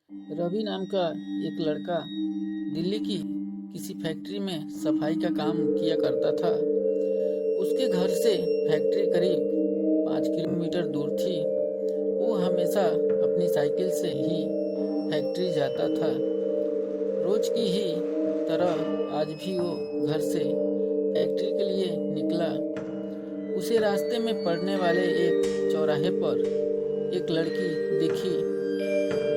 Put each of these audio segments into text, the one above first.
रवि नाम का एक लड़का दिल्ली की किसी फैक्ट्री में सफाई का काम किया करता था। उसके घर से फैक्ट्री करीब 5 किलोमीटर दूर थी। वो हमेशा अपनी साइकिल से ही फैक्ट्री जाता था। रोज की ही तरह आज भी वो घर से फैक्ट्री के लिए निकला। उसे रास्ते में पड़ने वाले एक चौराहे पर एक लड़की दिखी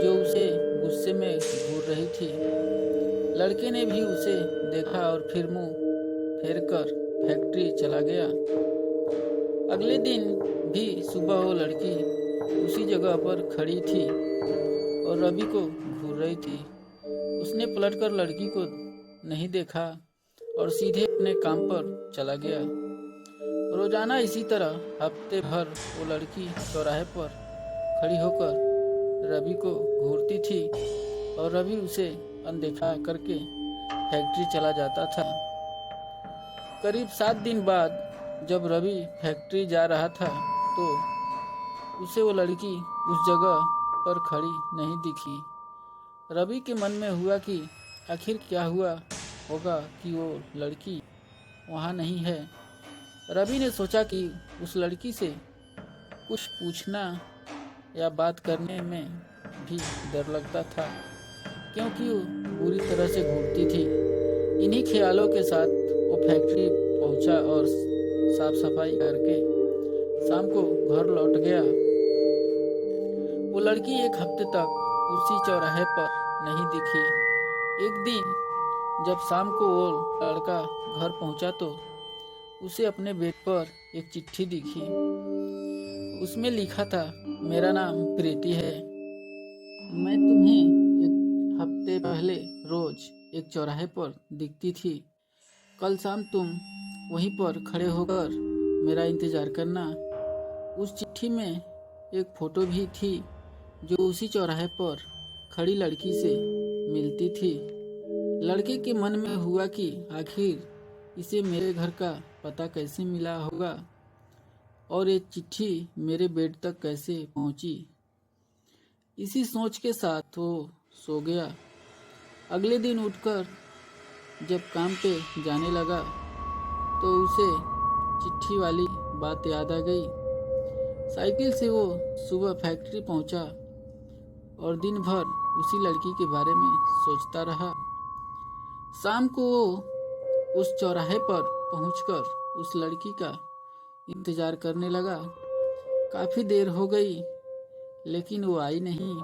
जो उसे गुस्से में घूर रही थी। लड़के ने भी उसे देखा और फिर मुंह फेर कर फैक्ट्री चला गया। अगले दिन भी सुबह वो लड़की उसी जगह पर खड़ी थी और रवि को घूर रही थी। उसने पलटकर लड़की को नहीं देखा और सीधे अपने काम पर चला गया। रोजाना इसी तरह हफ्ते भर वो लड़की चौराहे पर खड़ी होकर रवि को घूरती थी और रवि उसे अनदेखा करके फैक्ट्री चला जाता था। करीब 7 दिन बाद जब रवि फैक्ट्री जा रहा था तो उसे वो लड़की उस जगह पर खड़ी नहीं दिखी। रवि के मन में हुआ कि आखिर क्या हुआ होगा कि वो लड़की वहाँ नहीं है। रवि ने सोचा कि उस लड़की से कुछ पूछना या बात करने में भी डर लगता था क्योंकि वो बुरी तरह से घूरती थी। इन्हीं ख्यालों के साथ वो फैक्ट्री पहुंचा और साफ सफाई करके शाम को घर लौट गया। वो लड़की एक हफ्ते तक उसी चौराहे पर नहीं दिखी। एक दिन जब शाम को वो लड़का घर पहुंचा तो उसे अपने बेड पर एक चिट्ठी दिखी। उसमें लिखा था, मेरा नाम प्रीति है। मैं तुम्हें एक हफ्ते पहले रोज एक चौराहे पर दिखती थी। कल शाम तुम वहीं पर खड़े होकर मेरा इंतजार करना। उस चिट्ठी में एक फोटो भी थी जो उसी चौराहे पर खड़ी लड़की से मिलती थी। लड़के के मन में हुआ कि आखिर इसे मेरे घर का पता कैसे मिला होगा और ये चिट्ठी मेरे बेड तक कैसे पहुंची। इसी सोच के साथ वो सो गया। अगले दिन उठकर जब काम पे जाने लगा तो उसे चिट्ठी वाली बात याद आ गई। साइकिल से वो सुबह फैक्ट्री पहुंचा और दिन भर उसी लड़की के बारे में सोचता रहा। शाम को वो उस चौराहे पर पहुंचकर उस लड़की का इंतजार करने लगा। काफी देर हो गई लेकिन वो आई नहीं।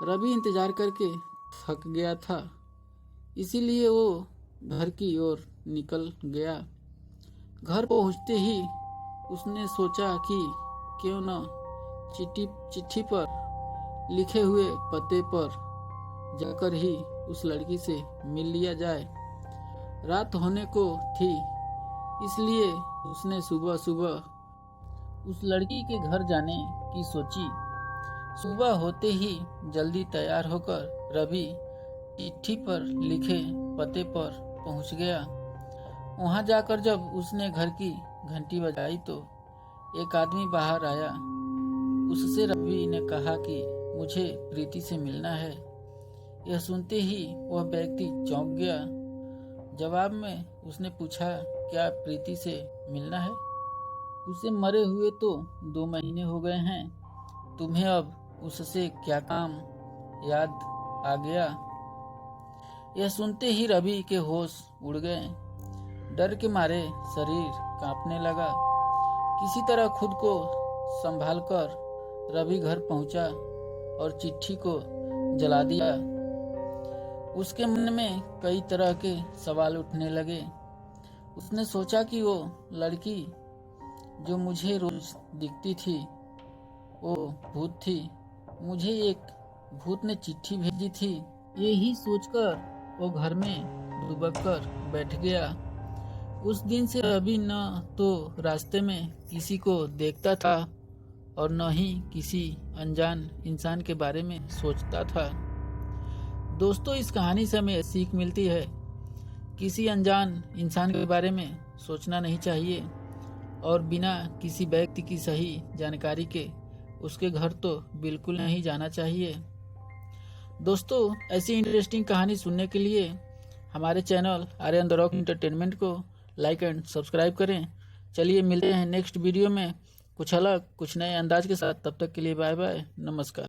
रवि इंतजार करके थक गया था, इसीलिए वो घर की ओर निकल गया। घर पहुंचते ही उसने सोचा कि क्यों न चिट्ठी पर लिखे हुए पते पर जाकर ही उस लड़की से मिल लिया जाए। रात होने को थी, इसलिए उसने सुबह सुबह उस लड़की के घर जाने की सोची। सुबह होते ही जल्दी तैयार होकर रवि चिट्ठी पर लिखे पते पर पहुंच गया। वहां जाकर जब उसने घर की घंटी बजाई तो एक आदमी बाहर आया। उससे रवि ने कहा कि मुझे प्रीति से मिलना है। यह सुनते ही वह व्यक्ति चौंक गया। जवाब में उसने पूछा, क्या प्रीति से मिलना है? उसे मरे हुए तो 2 महीने हो गए हैं। तुम्हें अब उससे क्या काम याद आ गया? यह सुनते ही रवि के होश उड़ गए। डर के मारे शरीर कांपने लगा। किसी तरह खुद को संभालकर रवि घर पहुंचा और चिट्ठी को जला दिया। उसके मन में कई तरह के सवाल उठने लगे। उसने सोचा कि वो लड़की जो मुझे रोज दिखती थी वो भूत थी। मुझे एक भूत ने चिट्ठी भेजी थी। यही सोचकर वो घर में दुबक कर बैठ गया। उस दिन से रवि न तो रास्ते में किसी को देखता था और न ही किसी अनजान इंसान के बारे में सोचता था। दोस्तों, इस कहानी से हमें सीख मिलती है, किसी अनजान इंसान के बारे में सोचना नहीं चाहिए और बिना किसी व्यक्ति की सही जानकारी के उसके घर तो बिल्कुल नहीं जाना चाहिए। दोस्तों, ऐसी इंटरेस्टिंग कहानी सुनने के लिए हमारे channel Aryan the rock entertainment को लाइक एंड सब्सक्राइब करें। चलिए मिलते हैं नेक्स्ट वीडियो में कुछ अलग कुछ नए अंदाज के साथ। तब तक के लिए बाय बाय, नमस्कार।